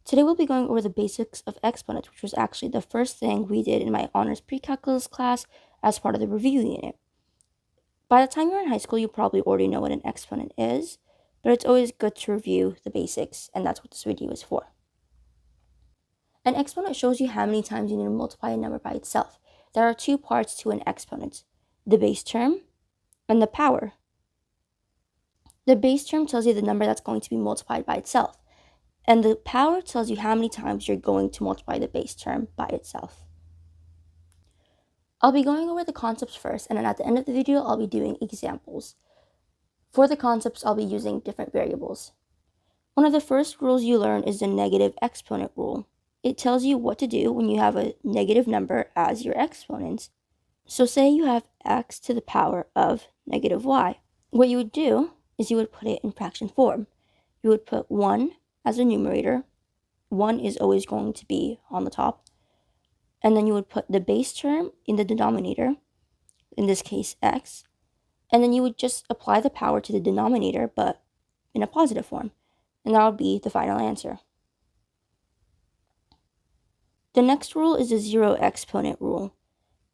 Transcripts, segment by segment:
Today we'll be going over the basics of exponents, which was actually the first thing we did in my honors pre-calculus class as part of the review unit. By the time you're in high school, you probably already know what an exponent is, but it's always good to review the basics, and that's what this video is for. An exponent shows you how many times you need to multiply a number by itself. There are two parts to an exponent: the base term and the power. The base term tells you the number that's going to be multiplied by itself, and the power tells you how many times you're going to multiply the base term by itself. I'll be going over the concepts first, and then at the end of the video, I'll be doing examples. For the concepts, I'll be using different variables. One of the first rules you learn is the negative exponent rule. It tells you what to do when you have a negative number as your exponent. So say you have x to the power of negative y. What you would do is you would put it in fraction form. You would put 1 as a numerator. 1 is always going to be on the top. And then you would put the base term in the denominator, in this case x. And then you would just apply the power to the denominator, but in a positive form. And that would be the final answer. The next rule is the zero exponent rule.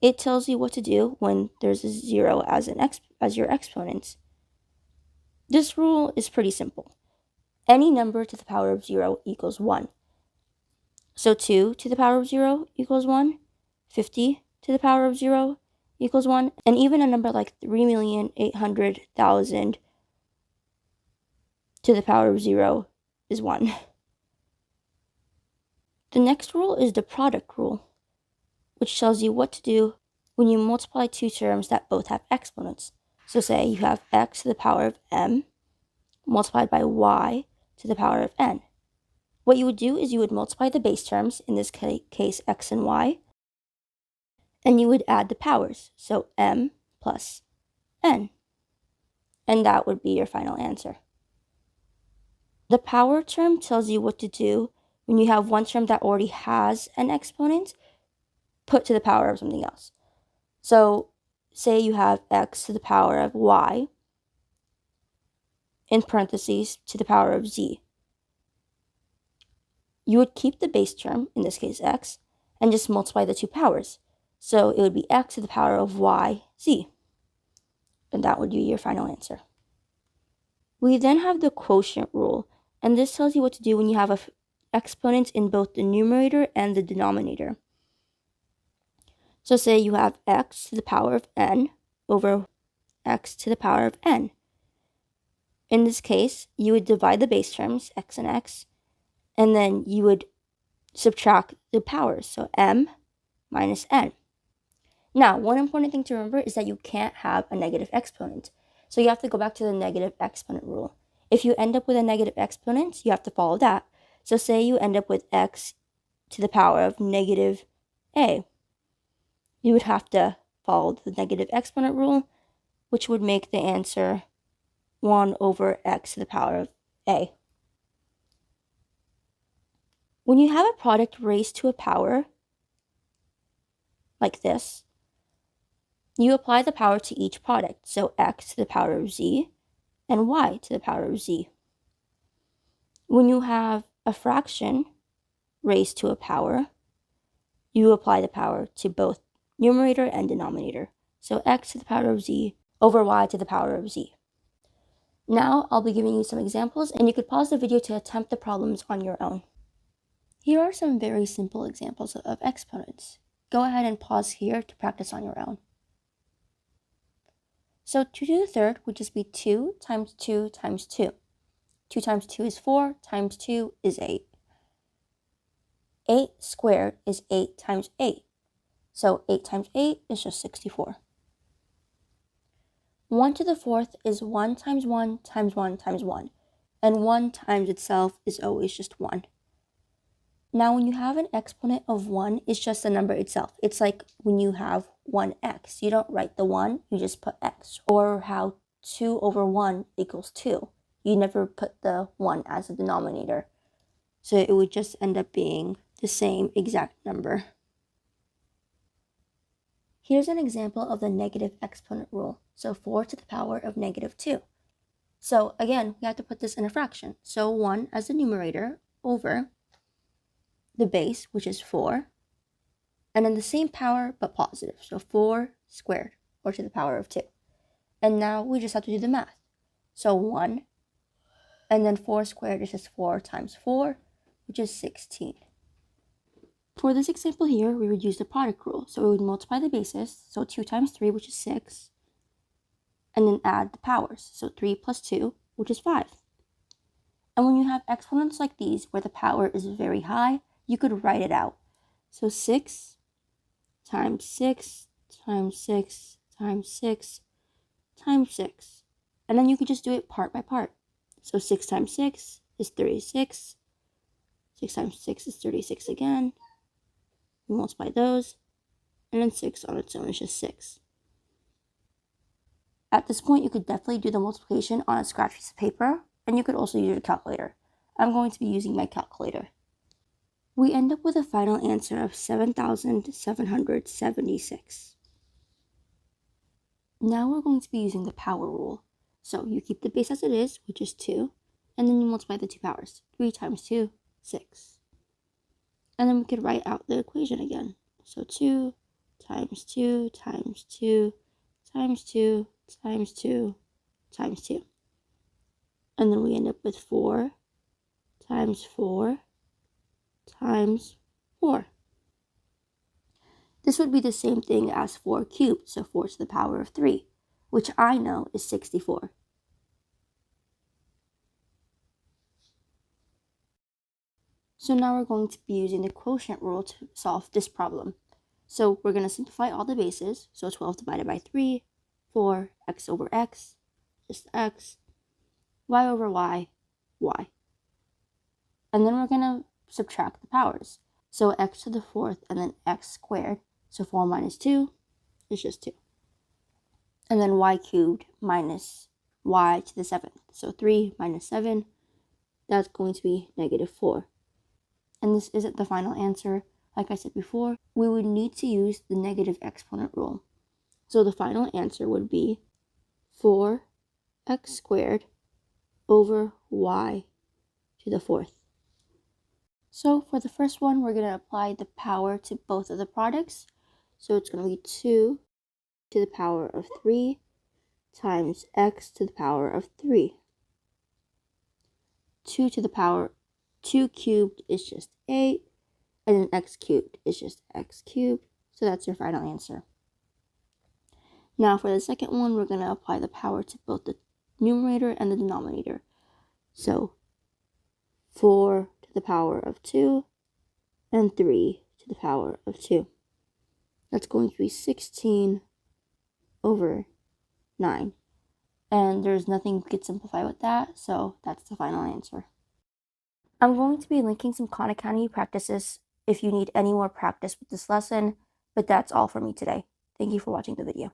It tells you what to do when there's a zero as your exponent. This rule is pretty simple. Any number to the power of 0 equals 1. So 2 to the power of 0 equals 1, 50 to the power of 0 equals 1, and even a number like 3,800,000 to the power of 0 is 1. The next rule is the product rule, which tells you what to do when you multiply two terms that both have exponents. So say you have x to the power of m multiplied by y to the power of n. What you would do is you would multiply the base terms, in this case x and y, and you would add the powers, so m plus n. And that would be your final answer. The power term tells you what to do when you have one term that already has an exponent put to the power of something else. So say you have x to the power of y in parentheses to the power of z. You would keep the base term, in this case x, and just multiply the two powers. So it would be x to the power of y, z. And that would be your final answer. We then have the quotient rule, and this tells you what to do when you have exponents in both the numerator and the denominator. So say you have x to the power of n over x to the power of n. In this case, you would divide the base terms, x and x, and then you would subtract the powers, so m minus n. Now, one important thing to remember is that you can't have a negative exponent. So you have to go back to the negative exponent rule. If you end up with a negative exponent, you have to follow that. So say you end up with x to the power of negative a. You would have to follow the negative exponent rule, which would make the answer 1 over x to the power of a. When you have a product raised to a power, like this, you apply the power to each product, so x to the power of z and y to the power of z. When you have a fraction raised to a power, you apply the power to both numerator and denominator, so x to the power of z over y to the power of z. Now I'll be giving you some examples, and you could pause the video to attempt the problems on your own. Here are some very simple examples of exponents. Go ahead and pause here to practice on your own. So 2 to the third would just be 2 times 2 times 2. 2 times 2 is 4, times 2 is 8. 8 squared is 8 times 8. So 8 times 8 is just 64. 1 to the fourth is 1 times 1 times 1 times 1. And 1 times itself is always just 1. Now, when you have an exponent of 1, it's just the number itself. It's like when you have 1x. You don't write the 1, you just put x. Or how 2 over 1 equals 2. You never put the 1 as a denominator. So it would just end up being the same exact number. Here's an example of the negative exponent rule. So 4 to the power of negative 2. So again, we have to put this in a fraction. So 1 as the numerator over the base, which is 4, and then the same power but positive, so 4 squared, or to the power of 2. And now we just have to do the math. So 1, and then 4 squared is just 4 times 4, which is 16. For this example here, we would use the product rule. So we would multiply the bases, so 2 times 3, which is 6, and then add the powers, so 3 plus 2, which is 5. And when you have exponents like these, where the power is very high, you could write it out. So 6 times 6 times 6 times 6 times 6. And then you could just do it part by part. So 6 times 6 is 36. 6 times 6 is 36 again. You multiply those, and then 6 on its own is just 6. At this point, you could definitely do the multiplication on a scratch piece of paper, and you could also use your calculator. I'm going to be using my calculator. We end up with a final answer of 7,776. Now we're going to be using the power rule. So you keep the base as it is, which is 2, and then you multiply the two powers. 3 times 2, 6. And then we could write out the equation again. So 2 times 2 times 2 times 2 times 2 times 2. And then we end up with 4 times 4 times 4. This would be the same thing as 4 cubed, so 4 to the power of 3, which I know is 64. So now we're going to be using the quotient rule to solve this problem. So we're going to simplify all the bases. So 12 divided by 3, 4, x over x, just x, y over y, y. And then we're going to subtract the powers. So x to the 4th and then x squared. So 4 minus 2 is just 2. And then y cubed minus y to the 7th. So 3 minus 7, that's going to be negative 4. And this isn't the final answer. Like I said before, we would need to use the negative exponent rule. So the final answer would be 4x squared over y to the 4th. So for the first one, we're going to apply the power to both of the products. So it's going to be 2 to the power of 3 times x to the power of 3. 2 to the power 2 cubed is just 8, and then x cubed is just x cubed, so that's your final answer. Now for the second one, we're going to apply the power to both the numerator and the denominator. So 4 to the power of 2 and 3 to the power of 2. That's going to be 16 over 9. And there's nothing we could simplify with that, so that's the final answer. I'm going to be linking some Khan Academy practices if you need any more practice with this lesson, but that's all for me today. Thank you for watching the video.